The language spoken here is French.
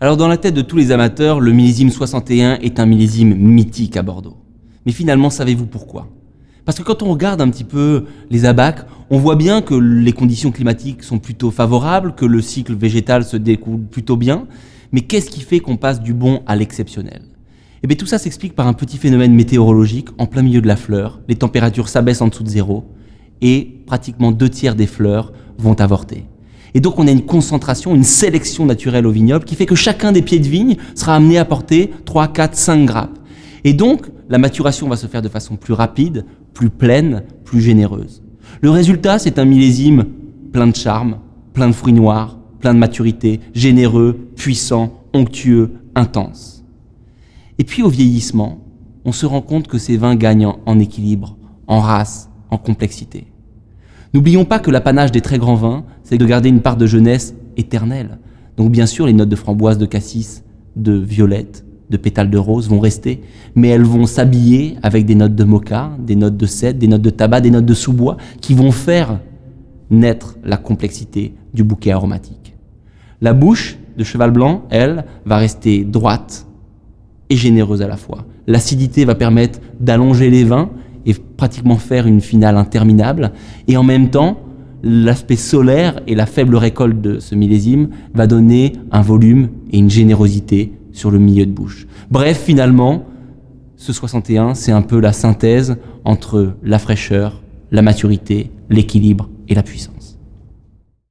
Alors dans la tête de tous les amateurs, le millésime 61 est un millésime mythique à Bordeaux. Mais finalement, savez-vous pourquoi ? Parce que quand on regarde un petit peu les ABAC, on voit bien que les conditions climatiques sont plutôt favorables, que le cycle végétal se découle plutôt bien. Mais qu'est-ce qui fait qu'on passe du bon à l'exceptionnel ? Eh bien tout ça s'explique par un petit phénomène météorologique en plein milieu de la fleur. Les températures s'abaissent en dessous de zéro et pratiquement 2/3 des fleurs vont avorter. Et donc on a une concentration, une sélection naturelle au vignoble qui fait que chacun des pieds de vigne sera amené à porter 3, 4, 5 grappes. Et donc la maturation va se faire de façon plus rapide, plus pleine, plus généreuse. Le résultat, c'est un millésime plein de charme, plein de fruits noirs, plein de maturité, généreux, puissant, onctueux, intense. Et puis au vieillissement, on se rend compte que ces vins gagnent en équilibre, en race, en complexité. N'oublions pas que l'apanage des très grands vins, c'est de garder une part de jeunesse éternelle. Donc bien sûr, les notes de framboise, de cassis, de violette, de pétales de rose vont rester, mais elles vont s'habiller avec des notes de moka, des notes de cèdre, des notes de tabac, des notes de sous-bois, qui vont faire naître la complexité du bouquet aromatique. La bouche de Cheval Blanc, elle, va rester droite et généreuse à la fois. L'acidité va permettre d'allonger les vins et pratiquement faire une finale interminable. Et en même temps, l'aspect solaire et la faible récolte de ce millésime va donner un volume et une générosité sur le milieu de bouche. Bref, finalement, ce 61, c'est un peu la synthèse entre la fraîcheur, la maturité, l'équilibre et la puissance.